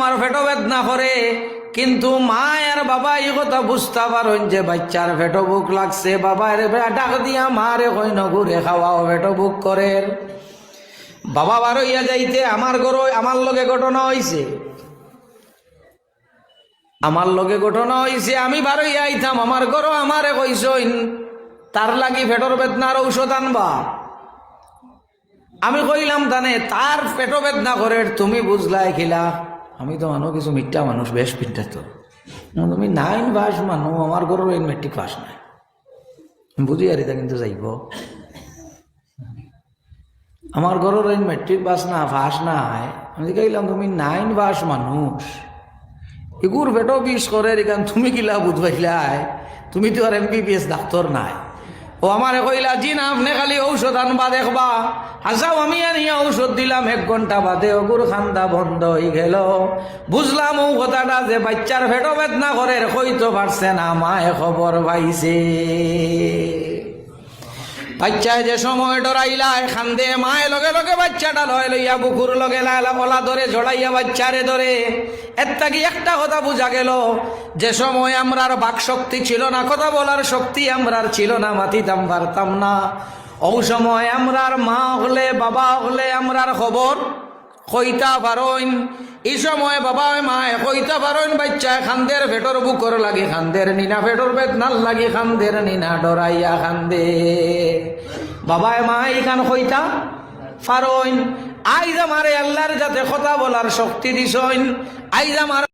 আমার পেটো বেদনা করে, কিন্তু মা আর বাবা এই কথা বুঝতে পারেন যে বাচ্চার পেটো বুক লাগছে। বাবা ডাক দিয়া মারে কই নগুরে খাওয়াও, পেটো বুক করে। বাবা বারইয়া যাইতে আমার ঘর আমার লগে ঘটনা হইছে, আমার লগে ঘটনা হইছে। আমি বারইয়া আইতাম আমার ঘর, আমারে কইসইন তার লাগি পেটর বেদনার ঔষধ আনবা। আমি কইলাম তানে তার পেটো বেদনা করে, তুমি বুঝলাই খিলা। আমি তো মানুষ কিছু মিথ্যা মানুষ, বেশ পিঠা তো তুমি 9 পাস মানুষ, আমার ঘরের মেট্রিক পাস নাই বুঝি আর এটা কিন্তু যাইব। আমার ঘরের মেট্রিক পাস না পাস নাই, আমি কইলাম তুমি 9 পাস মানুষ, এগুর পেটো বিষ করে এখান তুমি কিলা বুঝবাইলাই, তুমি তো আর MBBS ডাক্তার নাই। ও আমারে কইলা জি না, আপনি খালি ঔষধ আনবা দেখবা। হাসাও আমি আনিয়া ঔষধ দিলাম, 1 ঘন্টা বাদে ওগুর খান্দা বন্ধ হয়ে গেল। বুঝলাম ও কথাটা যে বাচ্চার পেটো বেদনা করে, কইতে পারছে না, মায়ে খবর পাইছে। বাচ্চায় যে সময় ডরাইলায় খান্দে, মায়ে লগে লগে বাচ্চাটা লয় লইয়া বুকুর লগে লালা গলা ধরে জড়াইয়া বাচ্চারে ধরে। এর থাকি একটা কথা বোঝা গেল, যে সময় আমরার বাক শক্তি ছিল না, কথা বলার শক্তি আমরার ছিল না, মাতিতাম পারতাম না, ও সময় আমরার মা হলে বাবা হলে আমরার খবর কইতা পারইন। এই সময় বাবা মায়ে কইতা পারইন বাচ্চায় খান্দের পেটর বুকর লাগে খান্দের নিনা, পেটর বেদনার লাগে খান্দের নিনা, ডরাইয়া খান্দে। বাবায় মা এইখান কইতা পারইন। আইজ আমারে আল্লাহর যাতে কথা বলার শক্তি দিছইন, আইজ আমার